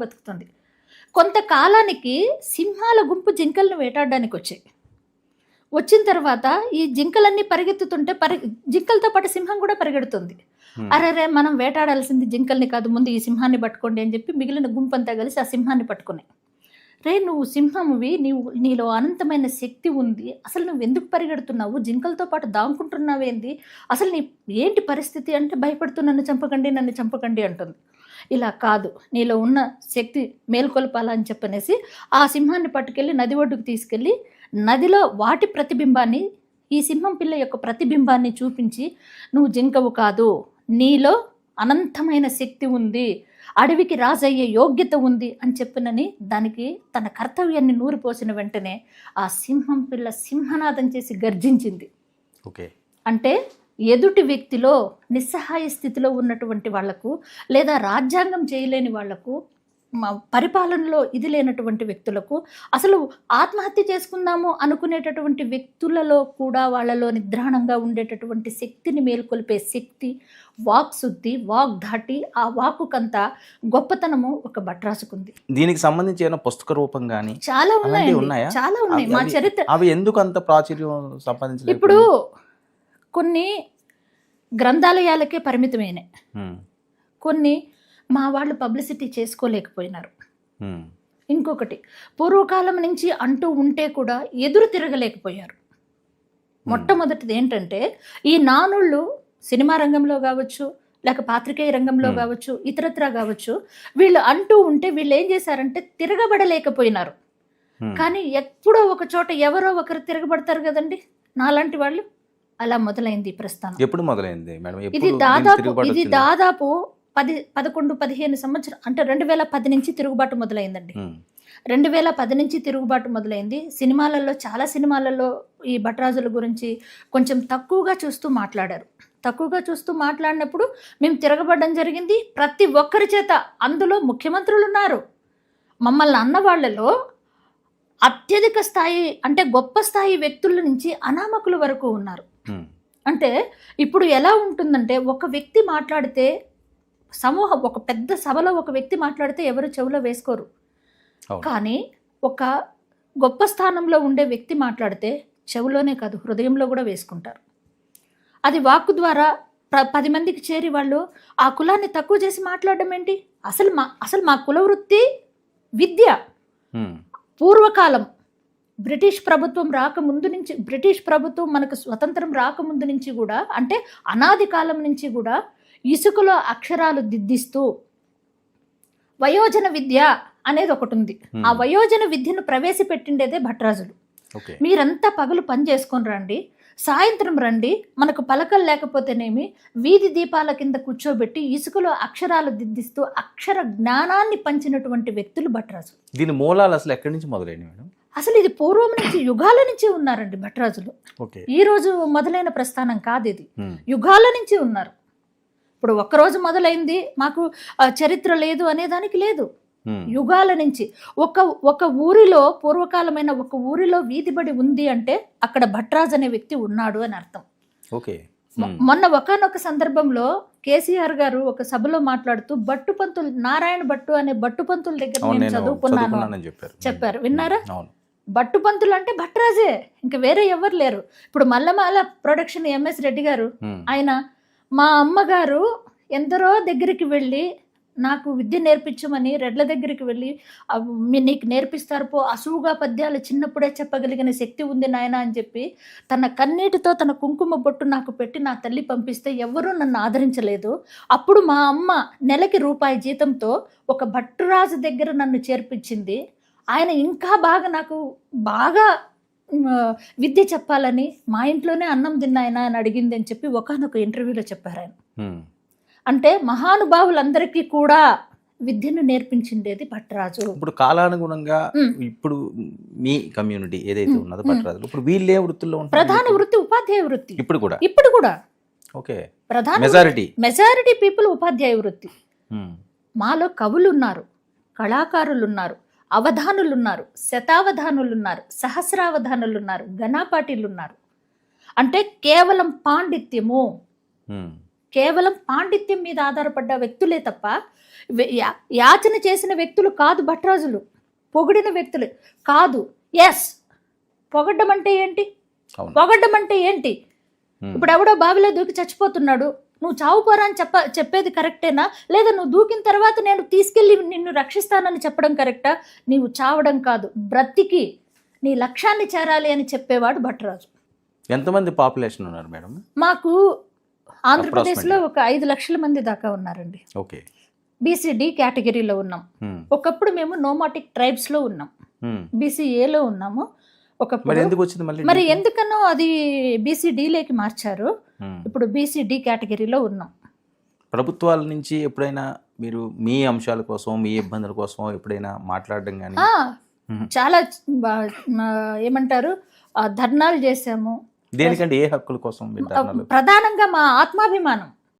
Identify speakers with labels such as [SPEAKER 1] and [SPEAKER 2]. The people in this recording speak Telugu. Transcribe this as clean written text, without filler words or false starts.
[SPEAKER 1] బతుకుతుంది. కొంతకాలానికి సింహాల గుంపు జింకలను వేటాడడానికి వచ్చాయి. వచ్చిన తర్వాత ఈ జింకలన్నీ పరిగెత్తుతుంటే జింకలతో పాటు సింహం కూడా పరిగెడుతుంది. అరే మనం వేటాడాల్సింది జింకల్ని కాదు, ముందు ఈ సింహాన్ని పట్టుకోండి అని చెప్పి మిగిలిన గుంపంతా కలిసి ఆ సింహాన్ని పట్టుకున్నాయి. రే నువ్వు సింహమువి, నీలో అనంతమైన శక్తి ఉంది, అసలు నువ్వు ఎందుకు పరిగెడుతున్నావు, జింకలతో పాటు దాంకుంటున్నావేంది, అసలు నీ ఏంటి పరిస్థితి అంటే భయపడుతూ నన్ను చంపకండి అంటుంది. ఇలా కాదు, నీలో ఉన్న శక్తి మేల్కొల్పాలని చెప్పనేసి ఆ సింహాన్ని పట్టుకెళ్ళి నది ఒడ్డుకు తీసుకెళ్ళి నదిలో వాటి ప్రతిబింబాన్ని, ఈ సింహం పిల్ల యొక్క ప్రతిబింబాన్ని చూపించి, నువ్వు జింకవు కాదు, నీలో అనంతమైన శక్తి ఉంది, అడవికి రాజయ్యే యోగ్యత ఉంది అని చెప్పినని దానికి తన కర్తవ్యాన్ని నూరిపోసిన వెంటనే ఆ సింహం పిల్ల సింహనాదం చేసి గర్జించింది.
[SPEAKER 2] ఓకే,
[SPEAKER 1] అంటే ఎదుటి వ్యక్తిలో నిస్సహాయ స్థితిలో ఉన్నటువంటి వాళ్లకు, లేదా రాజ్యాంగం చేయలేని వాళ్లకు, పరిపాలనలో ఇది లేనటువంటి వ్యక్తులకు, అసలు ఆత్మహత్య చేసుకుందాము అనుకునేటటువంటి వ్యక్తులలో కూడా వాళ్ళలో నిద్రాణంగా ఉండేటటువంటి శక్తిని మేల్కొల్పే శక్తి, వాక్ శుద్ధి, వాక్ ధాటి, ఆ వాకుకంతా గొప్పతనము ఒక భట్రాజుకుంది.
[SPEAKER 2] దీనికి సంబంధించి ఏమైనా పుస్తక రూపం కానీ
[SPEAKER 1] చాలా ఉన్నాయి, చాలా ఉన్నాయి. మా చరిత్ర
[SPEAKER 2] అవి ఎందుకు అంత ప్రాచుర్యం సంపాదించలేదు?
[SPEAKER 1] ఇప్పుడు కొన్ని గ్రంథాలయాలకే పరిమితమైనాయి, కొన్ని మా వాళ్ళు పబ్లిసిటీ చేసుకోలేకపోయినారు. ఇంకొకటి, పూర్వకాలం నుంచి అంటూ ఉంటే కూడా ఎదురు తిరగలేకపోయారు. మొట్టమొదటిది ఏంటంటే, ఈ నానుళ్ళు సినిమా రంగంలో కావచ్చు, లేక పాత్రికేయ రంగంలో కావచ్చు, ఇతరత్రా కావచ్చు, వీళ్ళు అంటూ ఉంటే వీళ్ళు ఏం చేశారంటే తిరగబడలేకపోయినారు. కానీ ఎప్పుడో ఒక చోట ఎవరో ఒకరు తిరగబడతారు కదండి, నాలాంటి వాళ్ళు. అలా మొదలైంది ప్రస్థానం.
[SPEAKER 2] ఎప్పుడు మొదలైంది మేడం?
[SPEAKER 1] ఇది దాదాపు 11-15 సంవత్సరం, అంటే 2010 నుంచి తిరుగుబాటు మొదలైందండి. 2010 నుంచి తిరుగుబాటు మొదలైంది. సినిమాలలో, చాలా సినిమాలలో ఈ భట్రాజుల గురించి కొంచెం తక్కువగా చూస్తూ మాట్లాడారు. తక్కువగా చూస్తూ మాట్లాడినప్పుడు మేము తిరగబడడం జరిగింది. ప్రతి ఒక్కరి చేత, అందులో ముఖ్యమంత్రులు ఉన్నారు, మమ్మల్ని అన్నవాళ్లలో అత్యధిక స్థాయి, అంటే గొప్ప స్థాయి వ్యక్తుల నుంచి అనామకుల వరకు ఉన్నారు. అంటే ఇప్పుడు ఎలా ఉంటుందంటే, ఒక వ్యక్తి మాట్లాడితే సమూహం, ఒక పెద్ద సభలో ఒక వ్యక్తి మాట్లాడితే ఎవరు చెవిలో వేసుకోరు, కానీ ఒక గొప్ప స్థానంలో ఉండే వ్యక్తి మాట్లాడితే చెవిలోనే కాదు హృదయంలో కూడా వేసుకుంటారు. అది వాక్కు ద్వారా 10 మందికి చేరి వాళ్ళు ఆ కులాన్ని తక్కువ చేసి మాట్లాడడం ఏంటి? అసలు మా కుల వృత్తి విద్య. పూర్వకాలం బ్రిటిష్ ప్రభుత్వం రాకముందు నుంచి, బ్రిటిష్ ప్రభుత్వం మనకు స్వతంత్రం రాకముందు నుంచి కూడా, అంటే అనాది కాలం నుంచి కూడా ఇసుకలో అక్షరాలు దిద్దిస్తూ వయోజన విద్య అనేది ఒకటి ఉంది. ఆ వయోజన విద్యను ప్రవేశపెట్టిండేదే భట్రాజులు. మీరంతా పగలు పని చేసుకొని రండి, సాయంత్రం రండి, మనకు పలకలు లేకపోతేనేమి వీధి దీపాల కింద కూర్చోబెట్టి ఇసుకలో అక్షరాలు దిద్దిస్తూ అక్షర జ్ఞానాన్ని పంచినటువంటి వ్యక్తులు భట్రాజులు.
[SPEAKER 2] దీని మూలాలు అసలు ఎక్కడి నుంచి మొదలైనవి మేడం?
[SPEAKER 1] అసలు ఇది పూర్వం నుంచి, యుగాల నుంచి ఉన్నారండి భట్రాజులు. ఈ రోజు మొదలైన ప్రస్థానం కాదు ఇది, యుగాల నుంచి ఉన్నారు. ఇప్పుడు ఒక్కరోజు మొదలైంది, మాకు చరిత్ర లేదు అనేదానికి లేదు. యుగాల నుంచి ఒక ఊరిలో, పూర్వకాలమైన ఒక ఊరిలో వీధిబడి ఉంది అంటే అక్కడ భట్రాజ్ అనే వ్యక్తి ఉన్నాడు అని అర్థం. మొన్న ఒకానొక సందర్భంలో కేసీఆర్ గారు ఒక సభలో మాట్లాడుతూ బట్టుపంతులు, నారాయణ భట్టు అనే బట్టుపంతుల దగ్గర నేను చదువుకున్నాను చెప్పారు. విన్నారా? బట్టుపంతులు అంటే భట్రాజే, ఇంకా వేరే ఎవరు లేరు. ఇప్పుడు మల్లమాల ప్రొడక్షన్ ఎంఎస్ రెడ్డి గారు, ఆయన మా అమ్మగారు ఎందరో దగ్గరికి వెళ్ళి నాకు విద్య నేర్పించమని, రెడ్ల దగ్గరికి వెళ్ళి నీకు నేర్పిస్తారు పో, అసువుగా పద్యాలు చిన్నప్పుడే చెప్పగలిగిన శక్తి ఉంది నాయన అని చెప్పి తన కన్నీటితో తన కుంకుమ బొట్టు నాకు పెట్టి నా తల్లి పంపిస్తే ఎవరూ నన్ను ఆదరించలేదు. అప్పుడు మా అమ్మ నెలకి రూపాయి జీతంతో ఒక భట్టురాజు దగ్గర నన్ను చేర్పించింది. ఆయన ఇంకా నాకు బాగా విద్య చెప్పాలని మా ఇంట్లోనే అన్నం తిన్నాయన అని అడిగింది అని చెప్పి ఒకానొక ఇంటర్వ్యూలో చెప్పారు ఆయన. అంటే మహానుభావులందరికీ కూడా విద్యను నేర్పించిండేది భట్రాజు.
[SPEAKER 2] ఇప్పుడు కాలానుగుణంగా ఇప్పుడు మీ కమ్యూనిటీ ఏదైతే ఉన్నదో భట్రాజులు, ఇప్పుడు వీళ్ళే వృత్తుల్లో ఉంటారు?
[SPEAKER 1] ప్రధాన వృత్తి ఉపాధ్యాయ వృత్తి.
[SPEAKER 2] ఇప్పుడు కూడా
[SPEAKER 1] ఓకే, ప్రధాన మెజారిటీ పీపుల్ ఉపాధ్యాయ వృత్తి. మాలో కవులు ఉన్నారు, కళాకారులు ఉన్నారు, అవధానులు ఉన్నారు, శతావధానులు ఉన్నారు, సహస్రావధానులు ఉన్నారు, ఘనాపాటిలు ఉన్నారు. అంటే కేవలం పాండిత్యము, కేవలం పాండిత్యం మీద ఆధారపడ్డ వ్యక్తులే తప్ప యాచన చేసిన వ్యక్తులు కాదు భట్రాజులు, పొగిడిన వ్యక్తులు కాదు. ఎస్, పొగడ్డం అంటే ఏంటి?
[SPEAKER 2] అవును.
[SPEAKER 1] పొగడ్డం అంటే ఏంటి? ఇప్పుడు ఎవడో బావిలో దూకి చచ్చిపోతున్నాడు, నువ్వు చావు పోరా అని చెప్పేది కరెక్టేనా? లేదా నువ్వు దూకిన తర్వాత నేను తీసుకెళ్ళి నిన్ను రక్షిస్తానని చెప్పడం కరెక్టా? నీవు చావడం కాదు, బ్రతికి నీ లక్ష్యాన్ని చేరాలి అని చెప్పేవాడు భట్రాజు.
[SPEAKER 2] ఎంతమంది పాపులేషన్ ఉన్నారు మేడం?
[SPEAKER 1] మాకు ఆంధ్రప్రదేశ్లో ఒక 5 లక్షల మంది దాకా ఉన్నారండి.
[SPEAKER 2] ఓకే.
[SPEAKER 1] బీసీడీ కేటగిరీలో ఉన్నాం. ఒకప్పుడు మేము నోమాటిక్ ట్రైబ్స్లో ఉన్నాం, బీసీఏలో ఉన్నాము ఒకప్పుడు.
[SPEAKER 2] ఎందుకు వచ్చింది మళ్ళీ?
[SPEAKER 1] మరి ఎందుకనో అది బీసీడీలోకి మార్చారు. ఇప్పుడు బీసీడీ కేటగిరీలో ఉన్నాం.
[SPEAKER 2] ప్రభుత్వాల నుంచి ఎప్పుడైనా మీరు మీ అంశాల కోసం, మీ ఇబ్బందుల కోసం ఎప్పుడైనా మాట్లాడడం కానీ?
[SPEAKER 1] చాలా ఏమంటారు, ధర్నాలు చేశాము.
[SPEAKER 2] దేనికంటే ఏ హక్కుల కోసం?
[SPEAKER 1] ప్రధానంగా మా ఆత్మాభిమానం,